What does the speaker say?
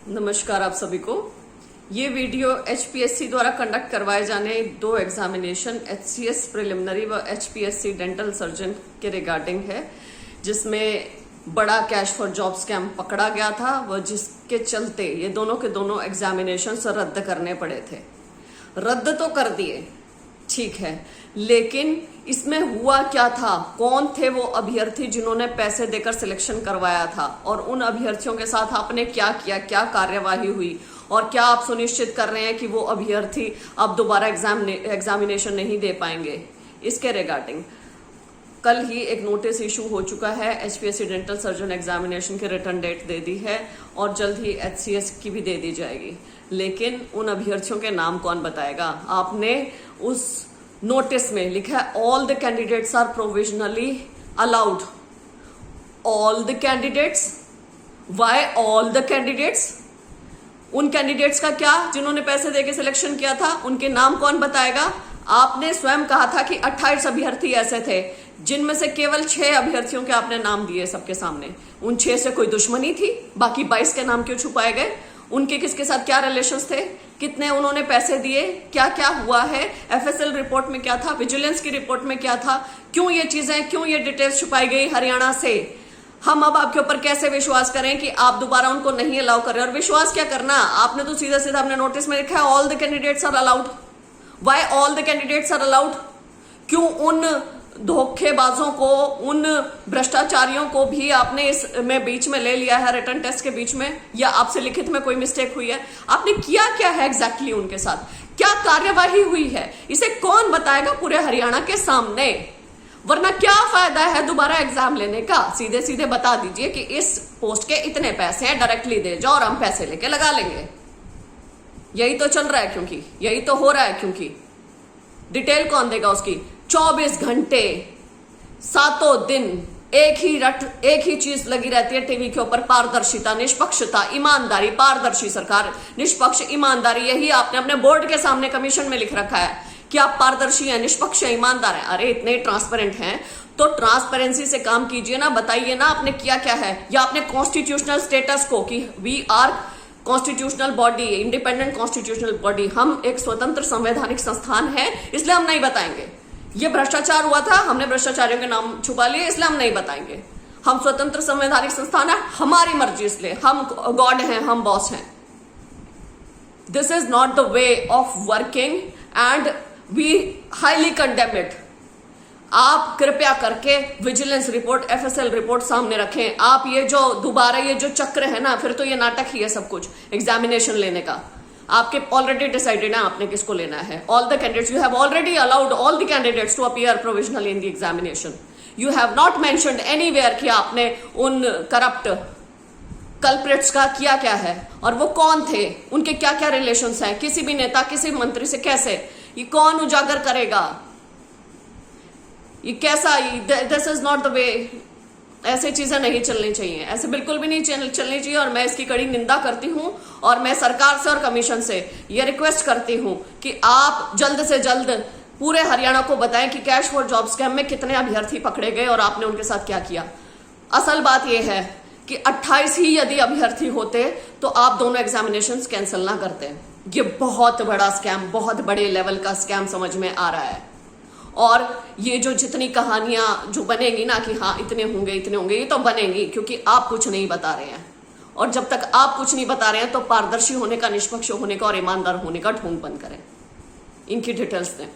नमस्कार आप सभी को। ये वीडियो एचपीएससी द्वारा कंडक्ट करवाए जाने दो एग्जामिनेशन एचसीएस प्रिलिमिनरी व एचपीएससी डेंटल सर्जन के रिगार्डिंग है, जिसमें बड़ा कैश फॉर जॉब स्कैम पकड़ा गया था व जिसके चलते ये दोनों के दोनों एग्जामिनेशन रद्द करने पड़े थे। रद्द तो कर दिए, ठीक है, लेकिन इसमें हुआ क्या था, कौन थे वो अभ्यर्थी जिन्होंने पैसे देकर सिलेक्शन करवाया था और उन अभ्यर्थियों के साथ आपने क्या किया, क्या कार्यवाही हुई और क्या आप सुनिश्चित कर रहे हैं कि वो अभ्यर्थी अब दोबारा एग्जामिनेशन नहीं दे पाएंगे। इसके रिगार्डिंग कल ही एक नोटिस इशू हो चुका है। एचपीएससी डेंटल सर्जन एग्जामिनेशन की रिटर्न डेट दे दी है और जल्द ही एचसीएस की भी दे दी जाएगी, लेकिन उन अभ्यर्थियों के नाम कौन बताएगा। आपने उस नोटिस में लिखा है all the candidates are provisionally allowed. All the candidates, why all the candidates? उन कैंडिडेट्स का क्या जिन्होंने पैसे देके सिलेक्शन किया था, उनके नाम कौन बताएगा? आपने स्वयं कहा था कि 28 अभ्यर्थी ऐसे थे जिनमें से केवल 6 अभ्यर्थियों के आपने नाम दिए सबके सामने। उन 6 से कोई दुश्मनी थी? बाकी 22 के नाम क्यों छुपाए गए? उनके किसके साथ क्या रिलेशंस थे, कितने उन्होंने पैसे दिए, क्या क्या हुआ है, एफएसएल रिपोर्ट में क्या था, विजिलेंस की रिपोर्ट में क्या था, क्यों ये चीजें, क्यों ये डिटेल्स छुपाई गई हरियाणा से? हम अब आपके ऊपर कैसे विश्वास करें कि आप दोबारा उनको नहीं अलाउ कर रहे? और विश्वास क्या करना, आपने तो सीधा सीधा अपने नोटिस में लिखा है all the candidates are allowed. Why all the candidates are allowed? क्यों उन धोखेबाजों को, उन भ्रष्टाचारियों को भी आपने इसमें बीच में ले लिया है, रिटर्न टेस्ट के बीच में, या आपसे लिखित में कोई मिस्टेक हुई है? आपने किया क्या है एग्जैक्टली उनके साथ, क्या कार्यवाही हुई है, इसे कौन बताएगा पूरे हरियाणा के सामने? वरना क्या फायदा है दोबारा एग्जाम लेने का? सीधे सीधे बता दीजिए कि इस पोस्ट के इतने पैसे हैं, डायरेक्टली दे जाओ और हम पैसे लेके लगा लेंगे। यही तो चल रहा है, क्योंकि यही तो हो रहा है। क्योंकि डिटेल कौन देगा उसकी? 24 घंटे 7 दिन एक ही चीज लगी रहती है टीवी के ऊपर, पारदर्शिता, निष्पक्षता, ईमानदारी। पारदर्शी सरकार, निष्पक्ष, ईमानदारी, यही आपने अपने बोर्ड के सामने कमीशन में लिख रखा है कि आप पारदर्शी हैं, निष्पक्ष हैं, ईमानदार हैं। अरे इतने ट्रांसपेरेंट हैं तो ट्रांसपेरेंसी से काम कीजिए ना, बताइए ना आपने किया क्या है। या आपने कॉन्स्टिट्यूशनल स्टेटस को कि we are constitutional body, independent constitutional body, हम एक स्वतंत्र संवैधानिक संस्थान है, इसलिए हम नहीं बताएंगे। ये भ्रष्टाचार हुआ था, हमने भ्रष्टाचारियों के नाम छुपा लिए, इसलिए हम नहीं बताएंगे। हम स्वतंत्र संवैधानिक संस्थान है, हमारी मर्जी, इसलिए हम गॉड हैं, हम बॉस हैं। This is not the way of working and we highly condemn it. आप कृपया करके विजिलेंस रिपोर्ट, एफएसएल रिपोर्ट सामने रखें। आप ये जो दोबारा ये जो चक्र है ना, फिर तो ये नाटक ही है सब कुछ एग्जामिनेशन लेने का। आपके ऑलरेडी डिसाइडेड है आपने किसको लेना है। All the candidates, you have already allowed all the candidates to appear provisionally in the examination. You have not mentioned anywhere कि आपने उन करप्ट कल्प्रिट्स का किया क्या है और वो कौन थे, उनके क्या क्या रिलेशंस हैं, किसी भी नेता, किसी मंत्री से कैसे, ये कौन उजागर करेगा? ये कैसा, दिस इज नॉट द वे। ऐसे चीजें नहीं चलनी चाहिए, ऐसे बिल्कुल भी नहीं चलनी चाहिए और मैं इसकी कड़ी निंदा करती हूं। और मैं सरकार से और कमीशन से ये रिक्वेस्ट करती हूं कि आप जल्द से जल्द पूरे हरियाणा को बताएं कि कैश फॉर जॉब स्कैम में कितने अभ्यर्थी पकड़े गए और आपने उनके साथ क्या किया। असल बात यह है कि 28 ही यदि अभ्यर्थी होते तो आप दोनों एग्जामिनेशन कैंसिल ना करते। ये बहुत बड़ा स्कैम, बहुत बड़े लेवल का स्कैम समझ में आ रहा है। और ये जो जितनी कहानियां जो बनेंगी ना कि हाँ इतने होंगे, ये तो बनेंगी क्योंकि आप कुछ नहीं बता रहे हैं। और जब तक आप कुछ नहीं बता रहे हैं तो पारदर्शी होने का, निष्पक्ष होने का और ईमानदार होने का ढोंग बंद करें। इनकी डिटेल्स दें।